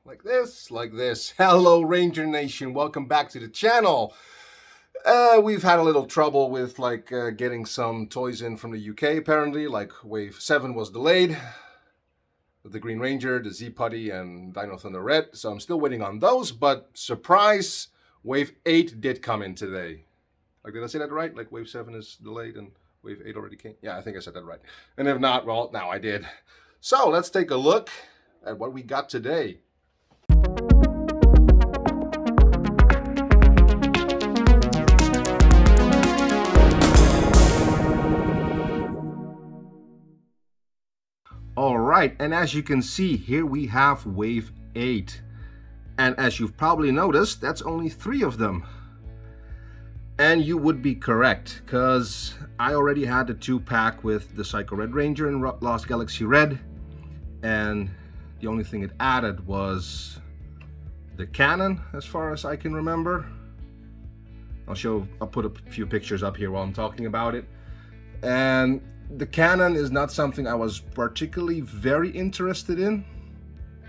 Like this. Hello, Ranger Nation. Welcome back to the channel. We've had a little trouble with getting some toys in from the UK, apparently. Like Wave 7 was delayed. With the Green Ranger, the Z Putty, and Dino Thunder Red. So I'm still waiting on those, but surprise, Wave 8 did come in today. Did I say that right? Like Wave 7 is delayed and Wave 8 already came? Yeah, I think I said that right. And if not, well, now I did. So let's take a look at what we got today. Alright, and as you can see, here we have Wave 8. And as you've probably noticed, that's only 3 of them. And you would be correct, because I already had the 2-pack with the Psycho Red Ranger and LostGalaxy Red. And the only thing it added was the cannon, as far as I can remember. I'll put a few pictures up here while I'm talking about it. And the cannon is not something I was particularly very interested in.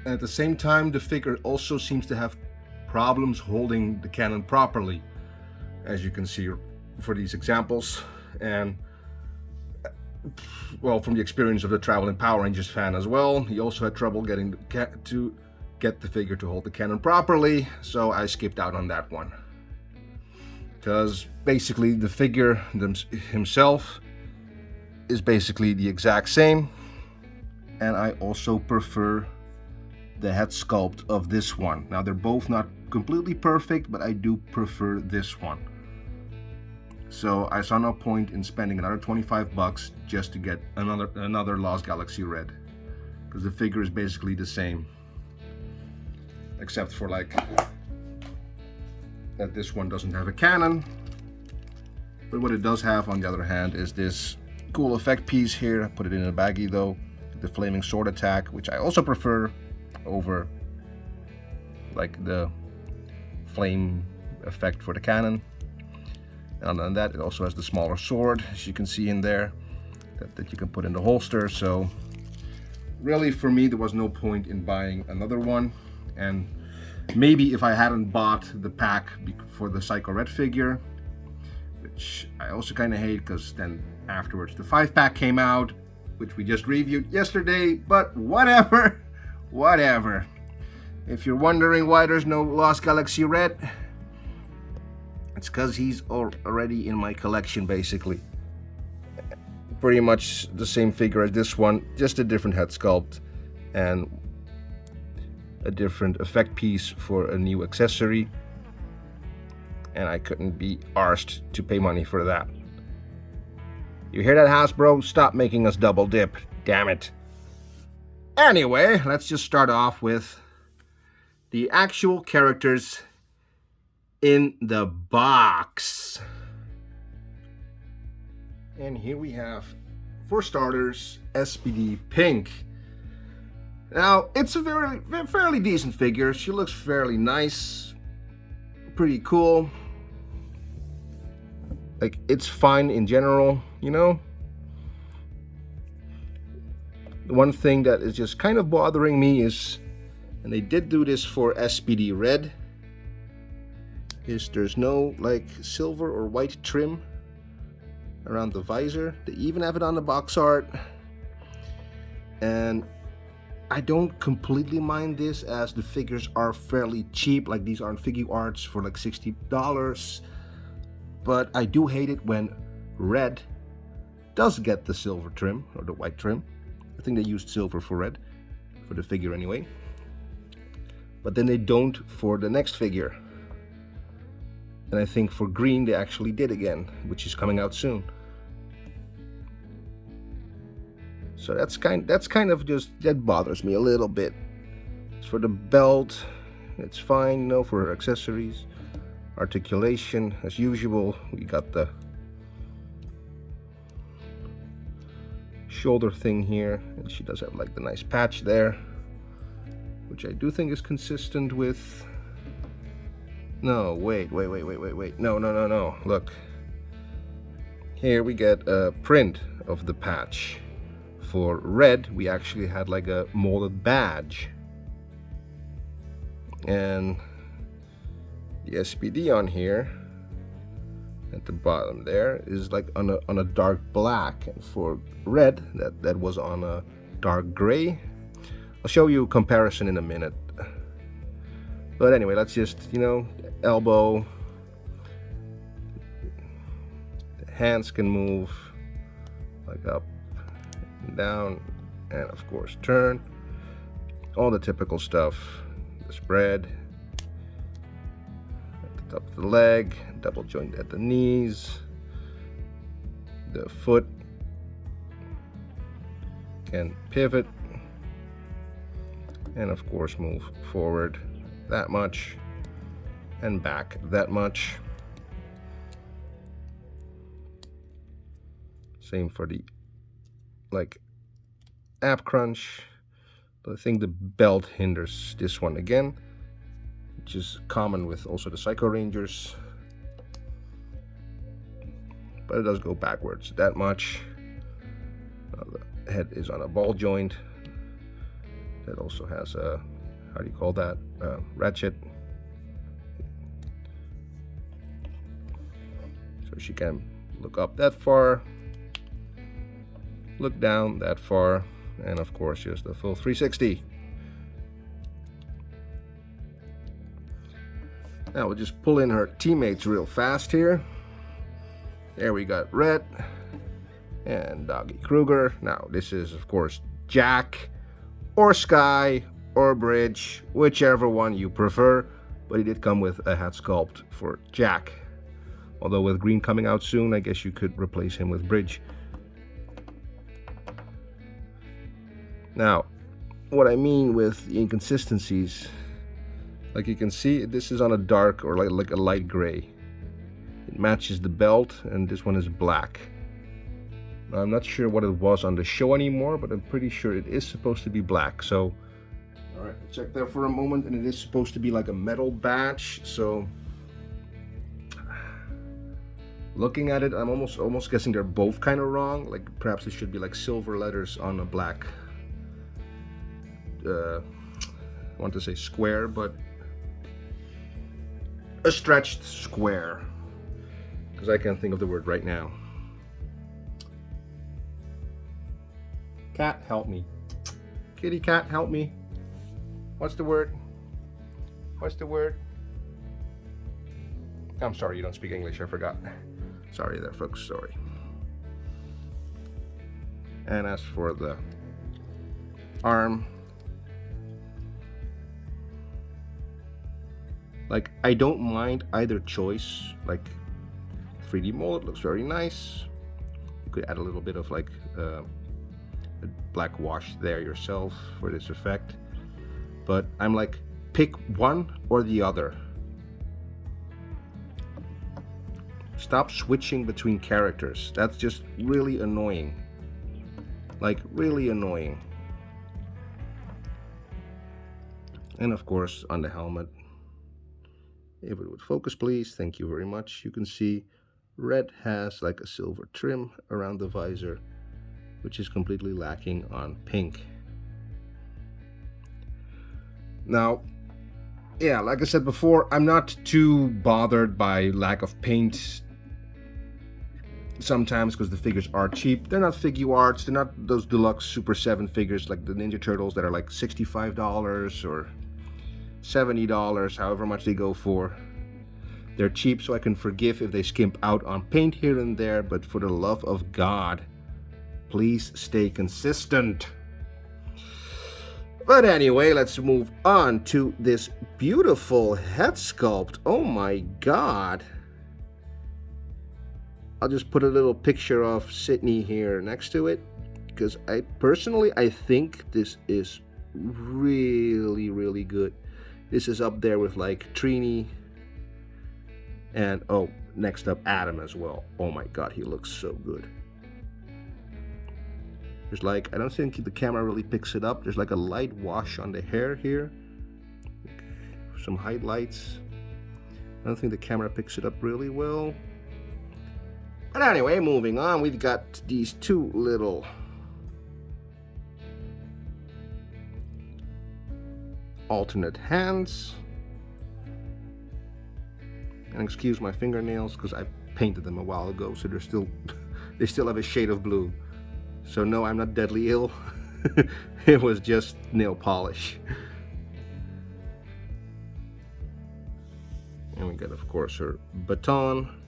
And at the same time, the figure also seems to have problems holding the cannon properly, as you can see for these examples. And well, from the experience of the Traveling Power Rangers fan as well, he also had trouble getting to get the figure to hold the cannon properly, so I skipped out on that one. Because basically the figure himself is basically the exact same, and I also prefer the head sculpt of this one. Now they're both not completely perfect, but I do prefer this one. So I saw no point in spending another 25 bucks just to get another LostGalaxy Red, because the figure is basically the same, except for that this one doesn't have a cannon. But what it does have, on the other hand, is this cool effect piece here. I put it in a baggie though, the flaming sword attack, which I also prefer over the flame effect for the cannon. And other than that, it also has the smaller sword, as you can see in there, that you can put in the holster. So really, for me, there was no point in buying another one. And maybe if I hadn't bought the pack for the Psycho Red figure, which I also kind of hate, because then afterwards the 5-pack came out, which we just reviewed yesterday, but whatever. If you're wondering why there's no LostGalaxy Red, it's because he's already in my collection, basically. Pretty much the same figure as this one, just a different head sculpt and a different effect piece for a new accessory. And I couldn't be arsed to pay money for that. You hear that, Hasbro? Stop making us double dip, damn it. Anyway, let's just start off with the actual characters in the box. And here we have, for starters, SPD Pink. Now, it's a fairly decent figure. She looks fairly nice, pretty cool. It's fine in general, you know. The one thing that is just kind of bothering me is, and they did do this for SPD Red, is there's no silver or white trim around the visor. They even have it on the box art, and I don't completely mind this, as the figures are fairly cheap. These aren't figure arts for $60, but I do hate it when Red does get the silver trim or the white trim. I think they used silver for Red, for the figure anyway, but then they don't for the next figure. And I think for Green they actually did again, which is coming out soon. So that's kind of just, that bothers me a little bit. As for the belt, it's fine, for her accessories. Articulation, as usual, we got the shoulder thing here, and she does have the nice patch there, which I do think is consistent with. No, wait. No. Look. Here we get a print of the patch. For Red, we actually had a molded badge. And the SPD on here at the bottom there is like on a dark black, and for red that was on a dark gray. I'll show you a comparison in a minute. But anyway, let's just, you know, elbow. The hands can move like up and down, and of course turn. All the typical stuff. The spread at the top of the leg, double joint at the knees. The foot can pivot, and of course move forward that much and back that much. Same for the like ab crunch, but I think the belt hinders this one again, which is common with also the Psycho Rangers, but it does go backwards that much. The head is on a ball joint that also has a, how do you call that, ratchet, so she can look up that far, look down that far, and of course just the full 360. Now we'll just pull in her teammates real fast here. There we got Red and Doggy Kruger. Now this is of course Jack or Sky or Bridge, whichever one you prefer, but he did come with a head sculpt for Jack. Although with Green coming out soon, I guess you could replace him with Bridge. Now, what I mean with the inconsistencies, like you can see, this is on a dark or like a light gray. It matches the belt, and this one is black. Now, I'm not sure what it was on the show anymore, but I'm pretty sure it is supposed to be black. So, all right, check there for a moment, and it is supposed to be like a metal badge. So, looking at it, I'm almost guessing they're both kind of wrong. Like perhaps it should be like silver letters on a black. I want to say square, but a stretched square, because I can't think of the word right now. Cat, help me. Kitty cat, help me. What's the word? What's the word? I'm sorry, you don't speak English, I forgot. Sorry there, folks, sorry. And as for the arm, like, I don't mind either choice. Like, 3D mold looks very nice. You could add a little bit of like a black wash there yourself for this effect. But I'm like, pick one or the other. Stop switching between characters. That's just really annoying. Like, really annoying. And of course, on the helmet, if it would focus, please. Thank you very much. You can see Red has like a silver trim around the visor, which is completely lacking on Pink. Now, yeah, like I said before, I'm not too bothered by lack of paint sometimes, because the figures are cheap. They're not figure arts. They're not those deluxe Super 7 figures like the Ninja Turtles that are like $65 or $70, however much they go for. They're cheap, so I can forgive if they skimp out on paint here and there, but for the love of God, please stay consistent. But anyway, let's move on to this beautiful head sculpt. Oh my God. I'll just put a little picture of Sydney here next to it, because I think this is really, really good. This is up there with like Trini and, oh, next up Adam as well. Oh my God, he looks so good. There's like, I don't think the camera really picks it up. There's like a light wash on the hair here. Some highlights. I don't think the camera picks it up really well. But anyway, moving on, we've got these two little alternate hands. And excuse my fingernails because I painted them a while ago, so they still have a shade of blue. So no, I'm not deadly ill. It was just nail polish. And we got, of course, her baton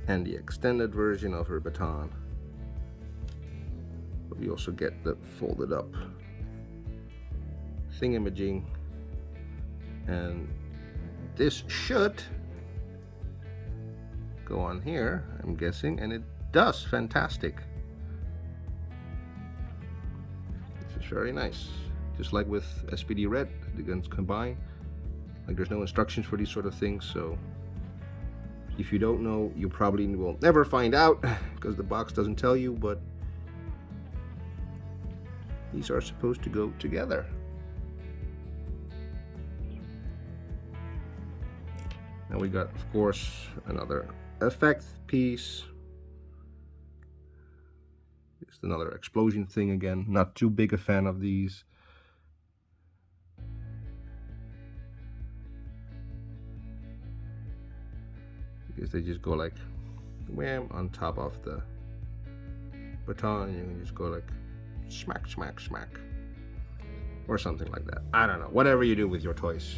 and the extended version of her baton. But we also get the folded up thingamajig, and this should go on here, I'm guessing, and it does. Fantastic. This is very nice. Just like with SPD Red, the guns combine. Like, there's no instructions for these sort of things, so if you don't know, you probably will never find out because the box doesn't tell you, but these are supposed to go together. And we got, of course, another effect piece. Just another explosion thing again. Not too big a fan of these. Because they just go like wham on top of the baton, and you can just go like smack, smack, smack, or something like that. I don't know, whatever you do with your toys.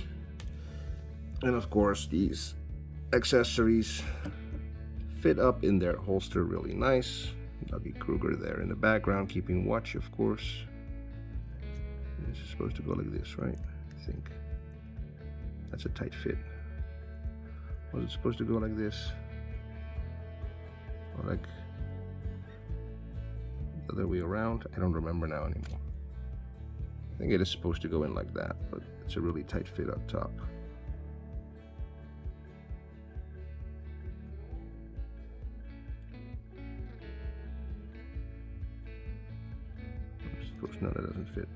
And of course, these accessories fit up in their holster really nice. Dougie Kruger there in the background, keeping watch, of course. This is supposed to go like this, right? I think that's a tight fit. Was it supposed to go like this? Or like the other way around? I don't remember now anymore. I think it is supposed to go in like that, but it's a really tight fit up top. No, that doesn't fit.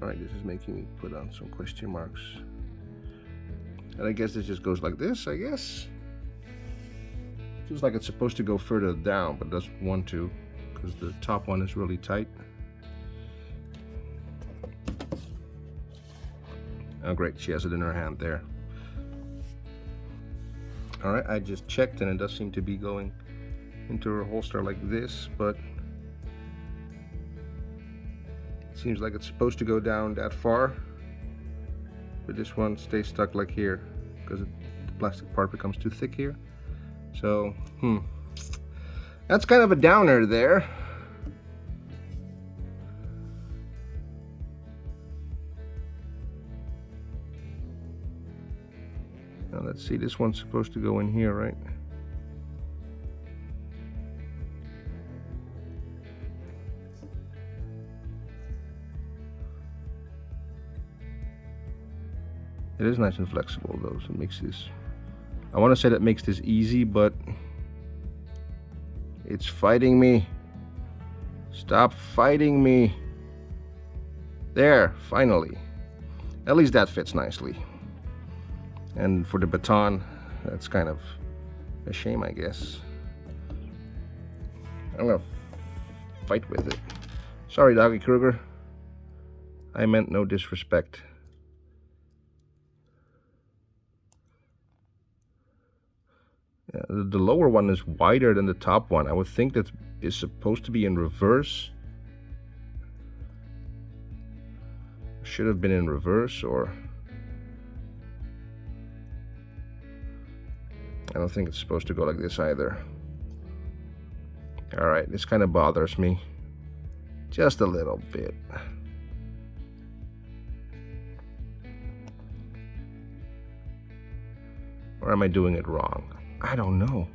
Alright, this is making me put on some question marks. And I guess this just goes like this, I guess. Feels like it's supposed to go further down, but doesn't want to, because the top one is really tight. Oh great, she has it in her hand there. Alright, I just checked and it does seem to be going into her holster like this, but it seems like it's supposed to go down that far, but this one stays stuck like here because the plastic part becomes too thick here. So that's kind of a downer there. Now let's see, this one's supposed to go in here, right? It is nice and flexible though, so it makes this, I want to say that makes this easy, but it's fighting me. Stop fighting me. There, finally. At least that fits nicely. And for the baton, that's kind of a shame, I guess. I'm gonna fight with it. Sorry, Dougie Kruger. I meant no disrespect. Yeah, the lower one is wider than the top one. I would think that is supposed to be in reverse. Should have been in reverse, or I don't think it's supposed to go like this either. Alright, this kind of bothers me. Just a little bit. Or am I doing it wrong? I don't know.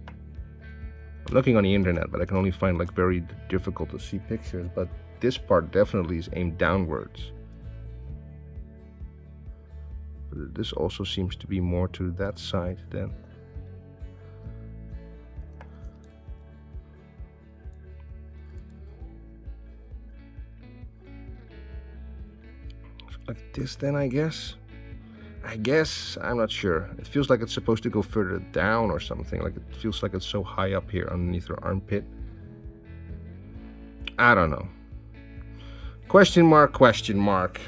I'm looking on the internet, but I can only find like very difficult to see pictures, but this part definitely is aimed downwards. But this also seems to be more to that side then. Like this then, I guess. I'm not sure. It feels like it's supposed to go further down or something. Like it feels like it's so high up here underneath her armpit. I don't know. Question mark, question mark.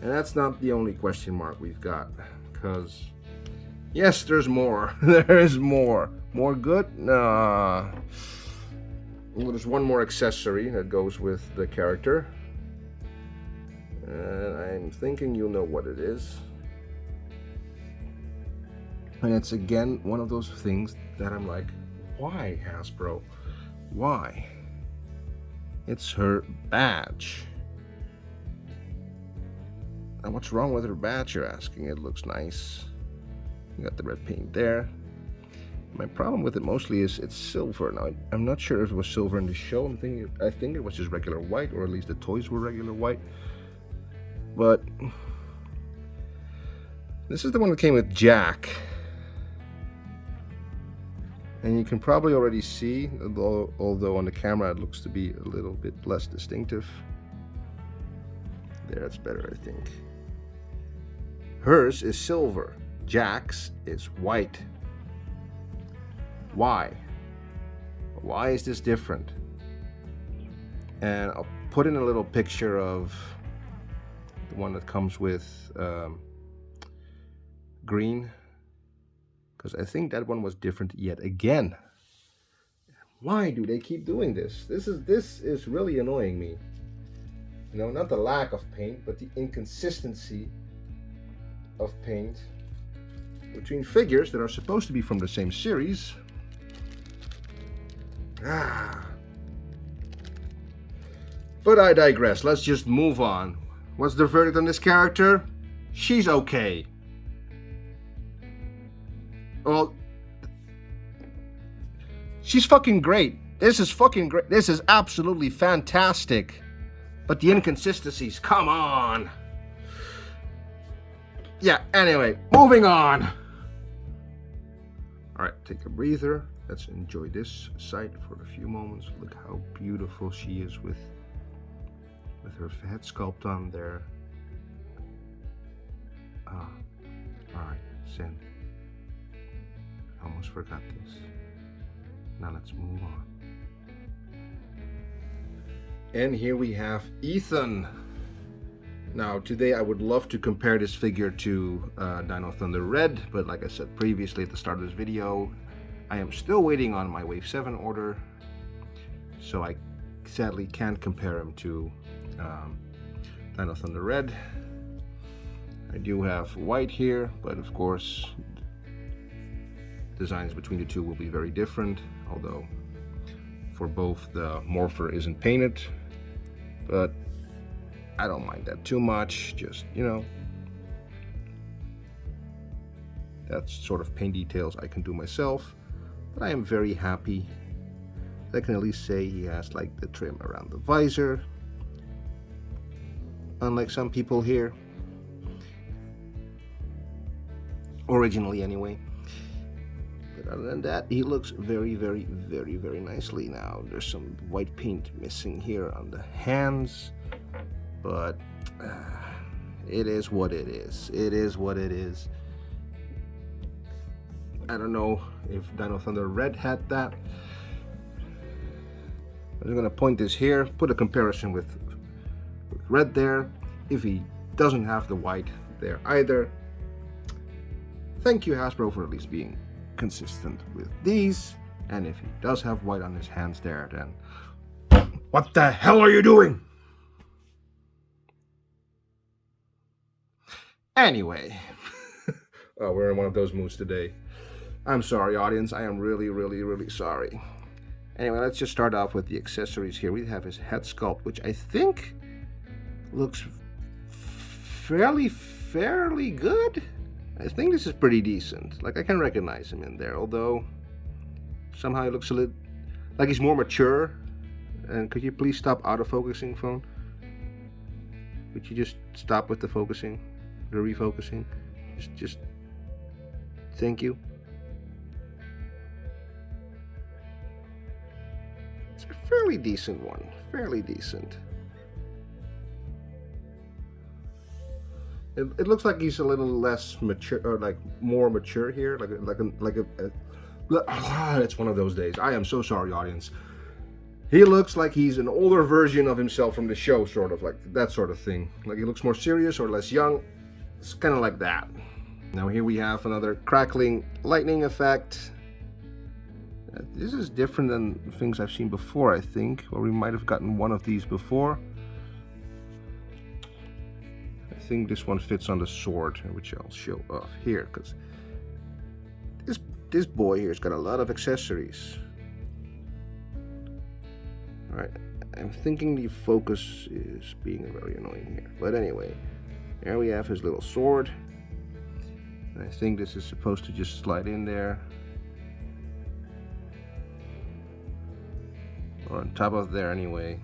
And that's not the only question mark we've got, because yes, there's more. There is more. More good? Nah. Well, there's one more accessory that goes with the character. And I'm thinking you'll know what it is. And it's again one of those things that I'm like, why, Hasbro? Why? It's her badge. And what's wrong with her badge, you're asking? It looks nice. You got the red paint there. My problem with it mostly is it's silver. Now, I'm not sure if it was silver in the show. I think it was just regular white, or at least the toys were regular white. But this is the one that came with Jack. And you can probably already see, although on the camera it looks to be a little bit less distinctive. There, it's better, I think. Hers is silver. Jack's is white. Why? Why is this different? And I'll put in a little picture of the one that comes with green, because I think that one was different yet again. Why do they keep doing this? This is really annoying me. You know, not the lack of paint, but the inconsistency of paint between figures that are supposed to be from the same series. But I digress. Let's just move on. What's the verdict on this character? She's okay. Well, she's fucking great. This is fucking great. This is absolutely fantastic. But the inconsistencies, come on. Yeah, anyway, moving on. All right, take a breather. Let's enjoy this sight for a few moments. Look how beautiful she is with her head sculpt on there. All right, Zen. Almost forgot this. Now let's move on. And here we have Ethan. Now today I would love to compare this figure to Dino Thunder Red, but like I said previously at the start of this video, I am still waiting on my Wave 7 order, so I sadly can't compare him to Dino Thunder Red. I do have white here, but of course designs between the two will be very different, although for both the morpher isn't painted, but I don't mind that too much. Just, you know, that's sort of paint details I can do myself. But I am very happy. I can at least say he has like the trim around the visor, unlike some people here, originally anyway. But other than that, he looks very, very, very, very nicely now. There's some white paint missing here on the hands, but it is what it is. It is what it is. I don't know if Dino Thunder Red had that. I'm going to point this here, put a comparison with Red there. If he doesn't have the white there either, thank you Hasbro for at least being consistent with these. And if he does have white on his hands there, then what the hell are you doing? Anyway, oh, we're in one of those moods today. I'm sorry, audience. I am really, really, really sorry. Anyway, let's just start off with the accessories here. We have his head sculpt, which I think looks fairly good. I think this is pretty decent. Like, I can recognize him in there, although somehow he looks a little like he's more mature. And could you please stop auto-focusing, phone? Could you just stop with the focusing, the refocusing? Just thank you. It's a fairly decent one. Fairly decent. It looks like he's a little less mature, or like more mature here, like It's one of those days. I am so sorry, audience. He looks like he's an older version of himself from the show, sort of like that sort of thing. Like he looks more serious or less young. It's kind of like that. Now here we have another crackling lightning effect. This is different than things I've seen before, I think, or we might have gotten one of these before. I think this one fits on the sword, which I'll show off here, because this boy here's got a lot of accessories. Alright, I'm thinking the focus is being very annoying here. But anyway, there we have his little sword. And I think this is supposed to just slide in there. Or on top of there anyway.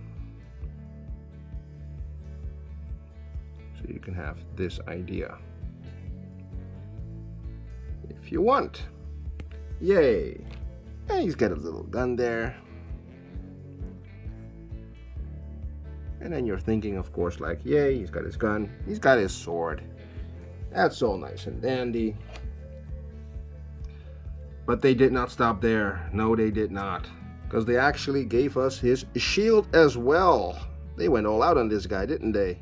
So you can have this idea. If you want. Yay! And he's got a little gun there. And then you're thinking, of course, like, yay, he's got his gun, he's got his sword. That's all nice and dandy. But they did not stop there. No, they did not. Because they actually gave us his shield as well. They went all out on this guy, didn't they?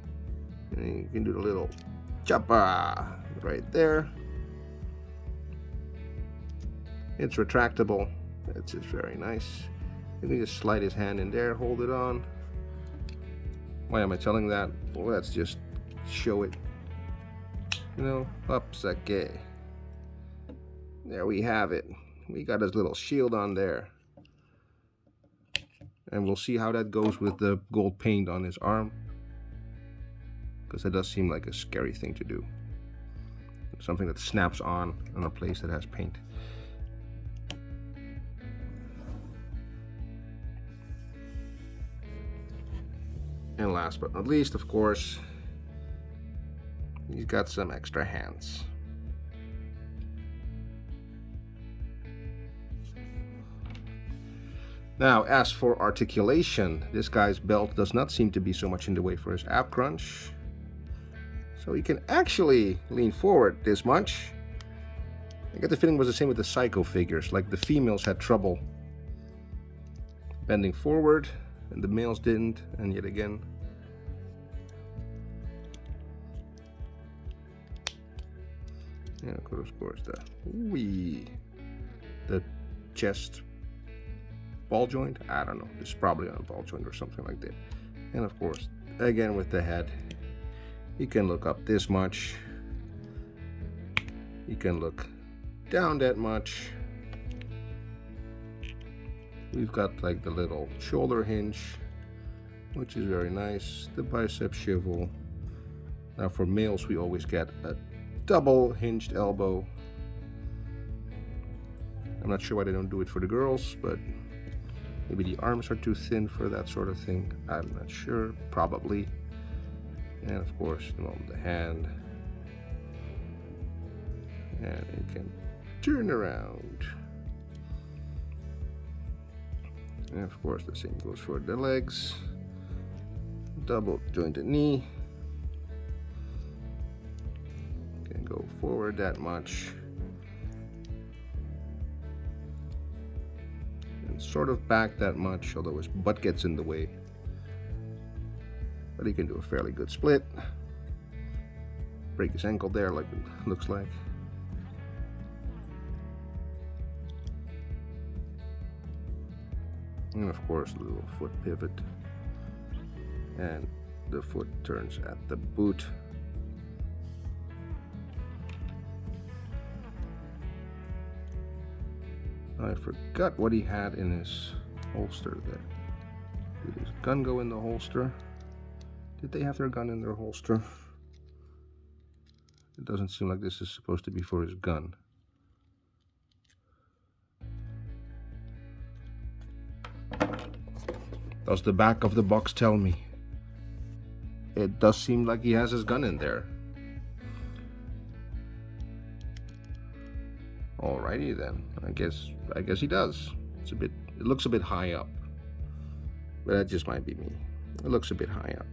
And you can do the little choppa right there. It's retractable. That's just very nice. You can just slide his hand in there, hold it on. Why am I telling that? Well, let's just show it. You know, upsake. There we have it. We got his little shield on there. And we'll see how that goes with the gold paint on his arm. Because that does seem like a scary thing to do. Something that snaps on a place that has paint. And last but not least, of course, he's got some extra hands. Now, as for articulation, this guy's belt does not seem to be so much in the way for his ab crunch. So he can actually lean forward this much. I get the feeling it was the same with the Psycho figures, like the females had trouble bending forward and the males didn't, and yet again. Yeah, of course, the chest ball joint. I don't know. It's probably on a ball joint or something like that. And of course, again with the head, you can look up this much. You can look down that much. We've got like the little shoulder hinge, which is very nice. The bicep swivel. Now for males, we always get a double hinged elbow. I'm not sure why they don't do it for the girls, but maybe the arms are too thin for that sort of thing. I'm not sure, probably. And of course, the hand. And it can turn around. And of course, the same goes for the legs. Double jointed knee. Can go forward that much. And sort of back that much, although his butt gets in the way. But he can do a fairly good split. Break his ankle there, like it looks like. And of course, the little foot pivot. And the foot turns at the boot. I forgot what he had in his holster there. Did his gun go in the holster? Did they have their gun in their holster? It doesn't seem like this is supposed to be for his gun. Does the back of the box tell me? It does seem like he has his gun in there. Alrighty then. I guess he does. It looks a bit high up. But that just might be me. It looks a bit high up.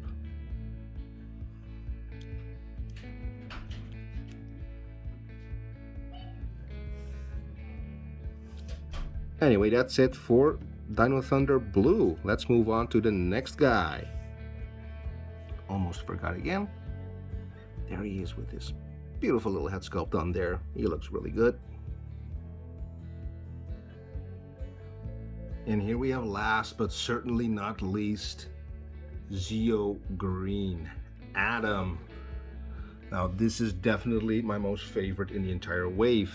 Anyway, that's it for Dino Thunder Blue. Let's move on to the next guy. Almost forgot again. There he is with his beautiful little head sculpt on there. He looks really good. And here we have, last but certainly not least, Zeo Green, Adam. Now this is definitely my most favorite in the entire wave.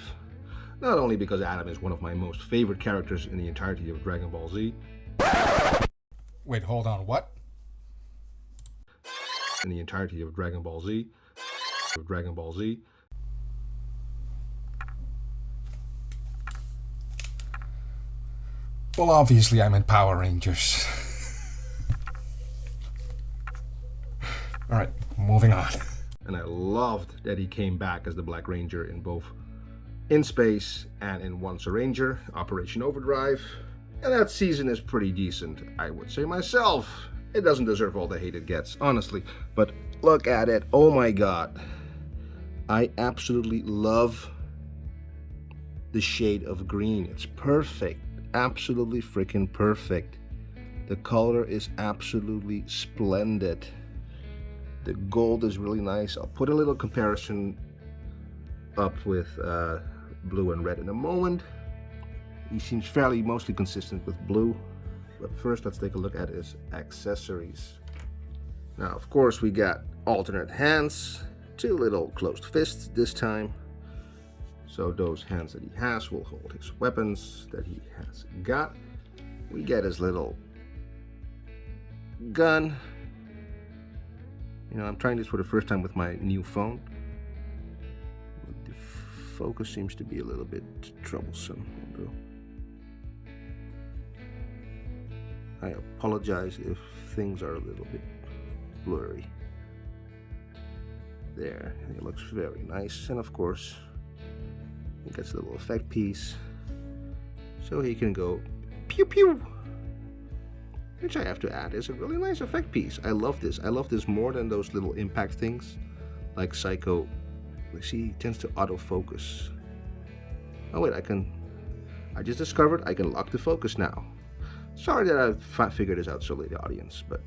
Not only because Adam is one of my most favorite characters in the entirety of Dragon Ball Z. Wait, hold on, what? In the entirety of Dragon Ball Z. Well, obviously I meant Power Rangers. Alright, moving on. And I loved that he came back as the Black Ranger in both In Space and in Once a Ranger, Operation Overdrive. And that season is pretty decent, I would say myself. It doesn't deserve all the hate it gets, honestly. But look at it, oh my god. I absolutely love the shade of green. It's perfect, absolutely freaking perfect. The color is absolutely splendid. The gold is really nice. I'll put a little comparison up with blue and red in a moment. He seems fairly mostly consistent with blue. But first, let's take a look at his accessories. Now, of course, we got alternate hands, 2 little closed fists this time. So those hands that he has will hold his weapons that he has got. We get his little gun. You know, I'm trying this for the first time with my new phone. The focus seems to be a little bit troublesome, although I apologize if things are a little bit blurry. There, it looks very nice. And of course, he gets a little effect piece so he can go pew pew. Which I have to add is a really nice effect piece. I love this. I love this more than those little impact things like Psycho. See, he tends to autofocus. Oh wait, I just discovered I can lock the focus now. Sorry that I figured this out so late, audience, but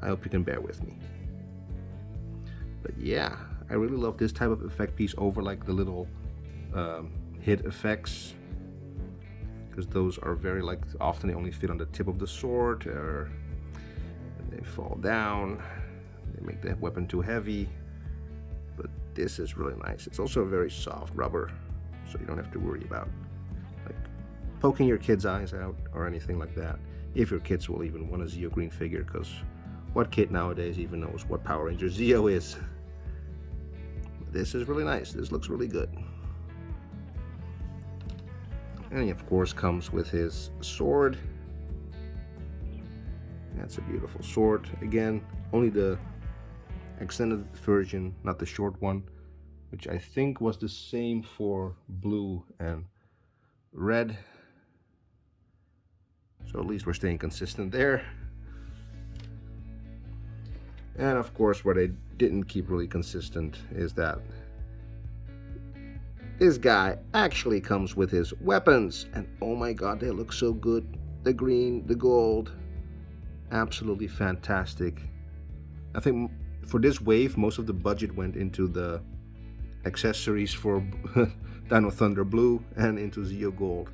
I hope you can bear with me. But yeah, I really love this type of effect piece over like the little hit effects, because those are very like often they only fit on the tip of the sword, or they fall down, they make the weapon too heavy. But this is really nice. It's also a very soft rubber, so you don't have to worry about like poking your kid's eyes out or anything like that, if your kids will even want a Zeo Green figure, because what kid nowadays even knows what Power Ranger Zeo is? This is really nice. This looks really good. And he of course comes with his sword. That's a beautiful sword. Again, only the extended version, not the short one, which I think was the same for blue and red. So at least we're staying consistent there. And of course, what I didn't keep really consistent is that this guy actually comes with his weapons, and oh my god, they look so good. The green, the gold, absolutely fantastic. I think for this wave, most of the budget went into the accessories for Dino Thunder Blue and into Zeo Gold,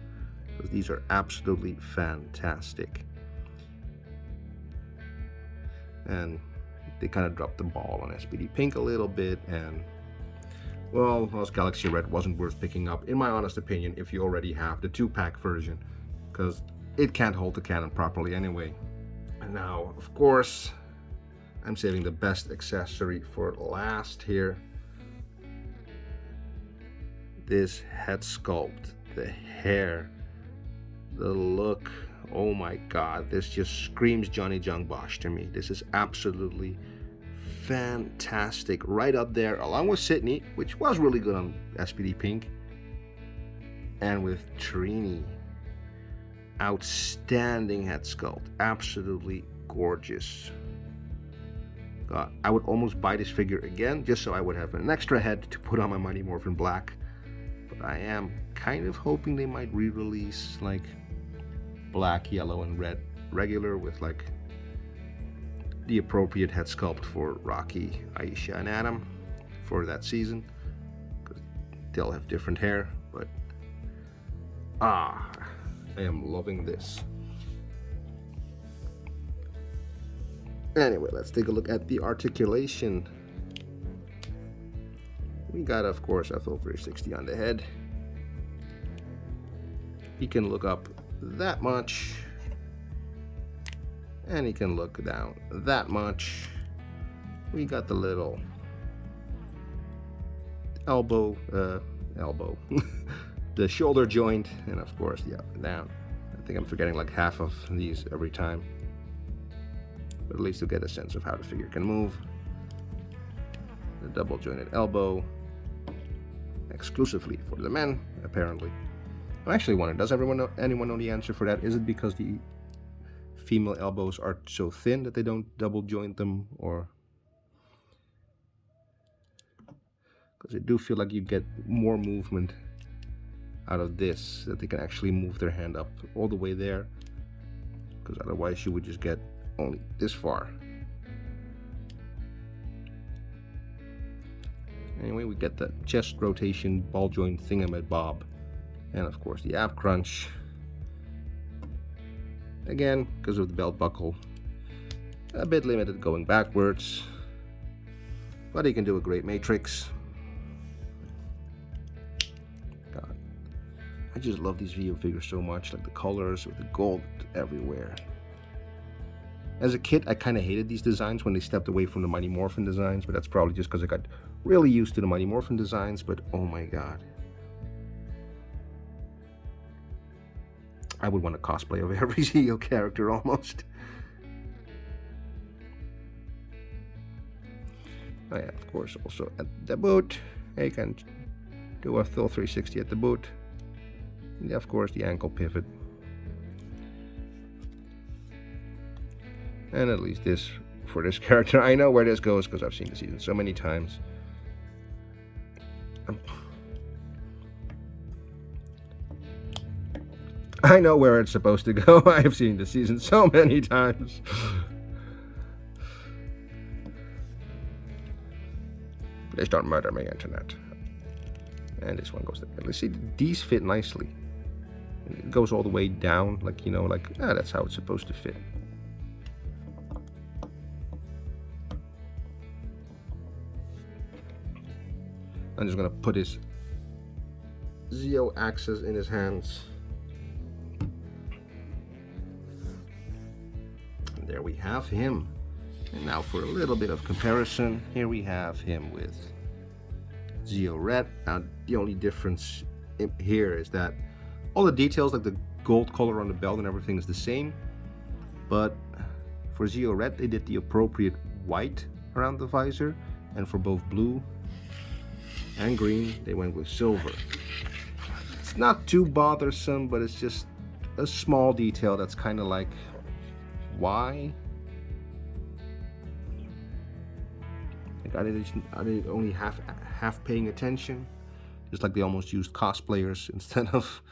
because these are absolutely fantastic. And they kind of dropped the ball on SPD Pink a little bit, and well, Lost Galaxy Red wasn't worth picking up, in my honest opinion, if you already have the 2-pack version, because it can't hold the cannon properly anyway. And now, of course, I'm saving the best accessory for last here. This head sculpt, the hair, the look, oh my god, this just screams Johnny Jung Bosch to me. This is absolutely fantastic, right up there along with Sydney, which was really good on SPD Pink, and with Trini. Outstanding head sculpt, absolutely gorgeous. God, I would almost buy this figure again just so I would have an extra head to put on my Mighty Morphin Black, But I am kind of hoping they might re-release like black, yellow, and red regular with like the appropriate head sculpt for Rocky, Aisha, and Adam for that season. Because they'll have different hair, but I am loving this. Anyway, let's take a look at the articulation. We got, of course, FL360 on the head. He can look up that much, and he can look down that much. We got the little elbow, the shoulder joint, and of course the up and down. I think I'm forgetting like half of these every time, but at least you'll get a sense of how the figure can move. The double jointed elbow, exclusively for the men, apparently. I actually wonder, does anyone know the answer for that? Is it because the female elbows are so thin that they don't double joint them, or because I do feel like you get more movement out of this, that they can actually move their hand up all the way there, because otherwise you would just get only this far. Anyway, we get the chest rotation ball joint thingamabob, and of course the ab crunch. Again, because of the belt buckle, a bit limited going backwards, but he can do a great matrix. God, I just love these Zeo figures so much, like the colors with the gold everywhere. As a kid, I kind of hated these designs when they stepped away from the Mighty Morphin designs, but that's probably just because I got really used to the Mighty Morphin designs. But oh my god, I would want to cosplay of every Zeo character almost. Oh yeah, of course, also at the boot, you can do a full 360 at the boot. And of course, the ankle pivot. And at least this, for this character, I know where this goes because I've seen the season so many times. I know where it's supposed to go. I have seen the season so many times. Please don't murder me, internet. And this one goes there. Let's see, these fit nicely. It goes all the way down, like, you know, like, that's how it's supposed to fit. I'm just gonna put his Zeo axes in his hands. And there we have him. And now for a little bit of comparison, here we have him with Zeo Red. Now the only difference here is that all the details, like the gold color on the belt and everything, is the same. But for Zeo Red, they did the appropriate white around the visor, and for both blue and green, they went with silver. It's not too bothersome, but it's just a small detail that's kind of like, why? Like, are they only half paying attention? Just like they almost used cosplayers instead of,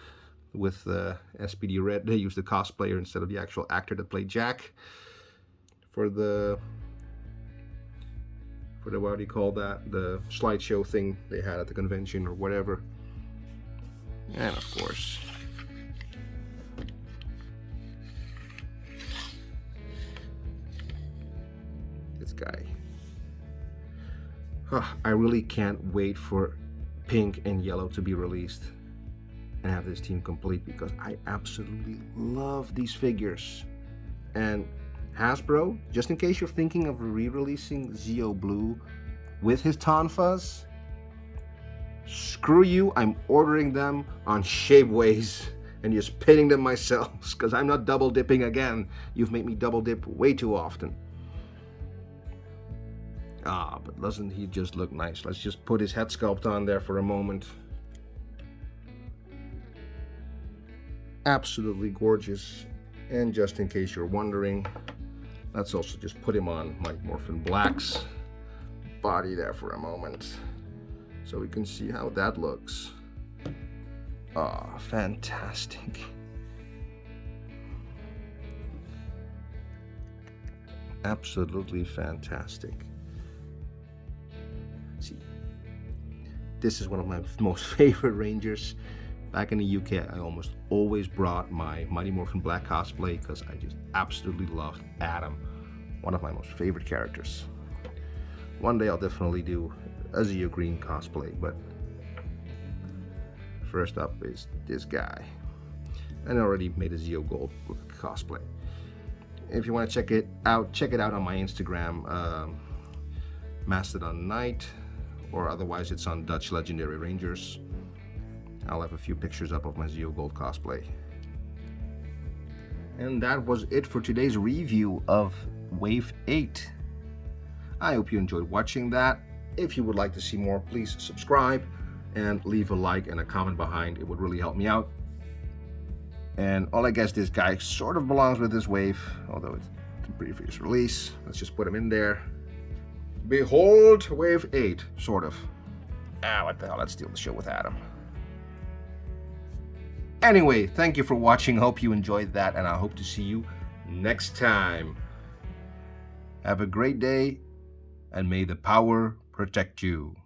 with SPD Red, they used the cosplayer instead of the actual actor that played Jack for the what do you call that, the slideshow thing they had at the convention or whatever. And of course, this guy. I really can't wait for Pink and Yellow to be released and have this team complete, because I absolutely love these figures. And Hasbro, just in case you're thinking of re-releasing Zeo Blue with his Tonfas, screw you, I'm ordering them on Shapeways and just pinning them myself, because I'm not double dipping again. You've made me double dip way too often. But doesn't he just look nice? Let's just put his head sculpt on there for a moment. Absolutely gorgeous. And just in case you're wondering, let's also just put him on Mighty Morphin Black's body there for a moment, so we can see how that looks. Oh, fantastic. Absolutely fantastic. See, this is one of my most favorite Rangers. Back in the UK, I almost always brought my Mighty Morphin Black cosplay because I just absolutely loved Adam, one of my most favorite characters. One day I'll definitely do a Zeo Green cosplay, but first up is this guy. And I already made a Zeo Gold cosplay. If you want to check it out on my Instagram, Mastodon Knight, or otherwise it's on Dutch Legendary Rangers. I'll have a few pictures up of my Zeo Gold cosplay. And that was it for today's review of Wave 8. I hope you enjoyed watching that. If you would like to see more, please subscribe and leave a like and a comment behind. It would really help me out. And I guess this guy sort of belongs with this wave, although it's a previous release. Let's just put him in there. Behold Wave 8, sort of. What the hell, let's steal the show with Adam. Anyway, thank you for watching. Hope you enjoyed that, and I hope to see you next time. Have a great day, and may the power protect you.